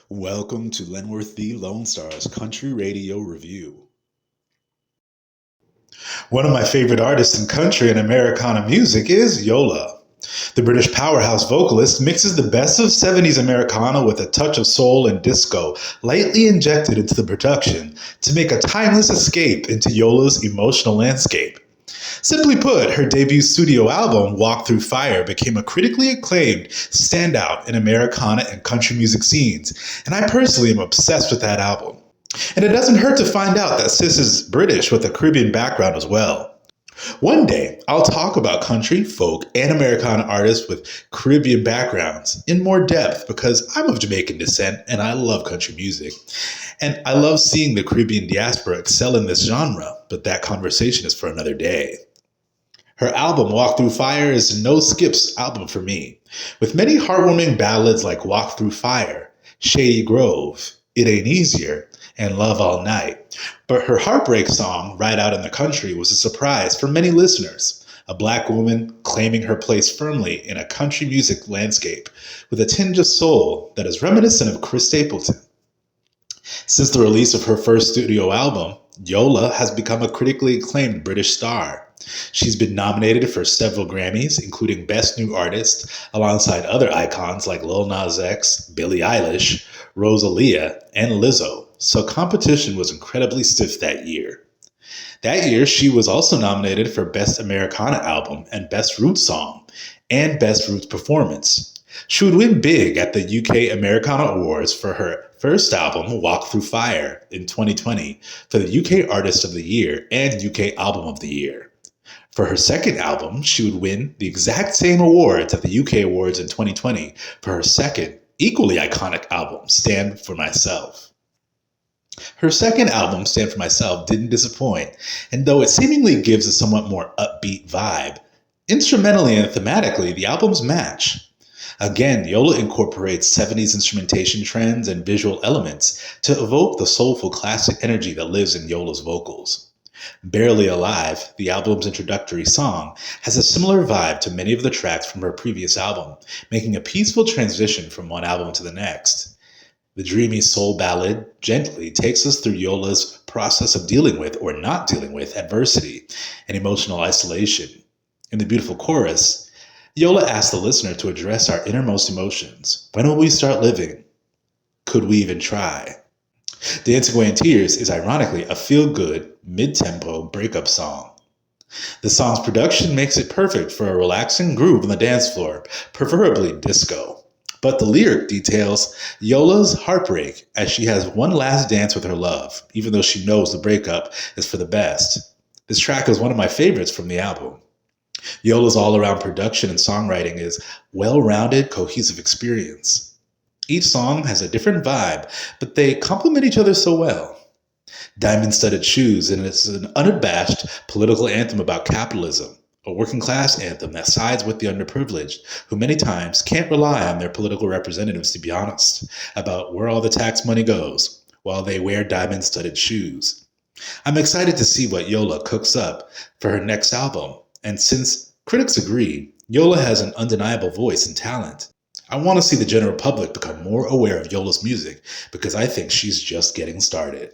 Welcome to Lenworth the Lonestar's Country Radio Review. One of my favorite artists in country and Americana music is Yola. The British powerhouse vocalist mixes the best of 70s Americana with a touch of soul and disco, lightly injected into the production to make a timeless escape into Yola's emotional landscape. Simply put, her debut studio album, Walk Through Fire, became a critically acclaimed standout in Americana and country music scenes, and I personally am obsessed with that album. And it doesn't hurt to find out that Sis is British with a Caribbean background as well. One day, I'll talk about country, folk, and Americana artists with Caribbean backgrounds in more depth because I'm of Jamaican descent and I love country music. And I love seeing the Caribbean diaspora excel in this genre, but that conversation is for another day. Her album, Walk Through Fire, is a no-skips album for me, with many heartwarming ballads like Walk Through Fire, Shady Grove, It Ain't Easier, and Love All Night. But her heartbreak song, Ride Out in the Country, was a surprise for many listeners. A Black woman claiming her place firmly in a country music landscape with a tinge of soul that is reminiscent of Chris Stapleton. Since the release of her first studio album, Yola has become a critically acclaimed British star. She's been nominated for several Grammys, including Best New Artist, alongside other icons like Lil Nas X, Billie Eilish, Rosalia, and Lizzo, so competition was incredibly stiff that year. That year, she was also nominated for Best Americana Album and Best Roots Song, and Best Roots Performance. She would win big at the UK Americana Awards for her first album, Walk Through Fire, in 2020 for the UK Artist of the Year and UK Album of the Year. For her second album, she would win the exact same awards at the UK Awards in 2020 for her second, equally iconic album, Stand For Myself. Her second album, Stand For Myself, didn't disappoint, and though it seemingly gives a somewhat more upbeat vibe, instrumentally and thematically, the albums match. Again, Yola incorporates 70s instrumentation trends and visual elements to evoke the soulful classic energy that lives in Yola's vocals. Barely Alive, the album's introductory song, has a similar vibe to many of the tracks from her previous album, making a peaceful transition from one album to the next. The dreamy soul ballad gently takes us through Yola's process of dealing with or not dealing with adversity and emotional isolation. In the beautiful chorus, Yola asks the listener to address our innermost emotions. When will we start living? Could we even try? Dancing Away in Tears is ironically a feel-good, mid-tempo breakup song. The song's production makes it perfect for a relaxing groove on the dance floor, preferably disco. But the lyric details Yola's heartbreak as she has one last dance with her love, even though she knows the breakup is for the best. This track is one of my favorites from the album. Yola's all-around production and songwriting is well-rounded, cohesive experience. Each song has a different vibe, but they complement each other so well. Diamond-Studded Shoes, and it's an unabashed political anthem about capitalism, a working-class anthem that sides with the underprivileged, who many times can't rely on their political representatives to be honest about where all the tax money goes, while they wear diamond-studded shoes. I'm excited to see what Yola cooks up for her next album. And since critics agree, Yola has an undeniable voice and talent. I want to see the general public become more aware of Yola's music because I think she's just getting started.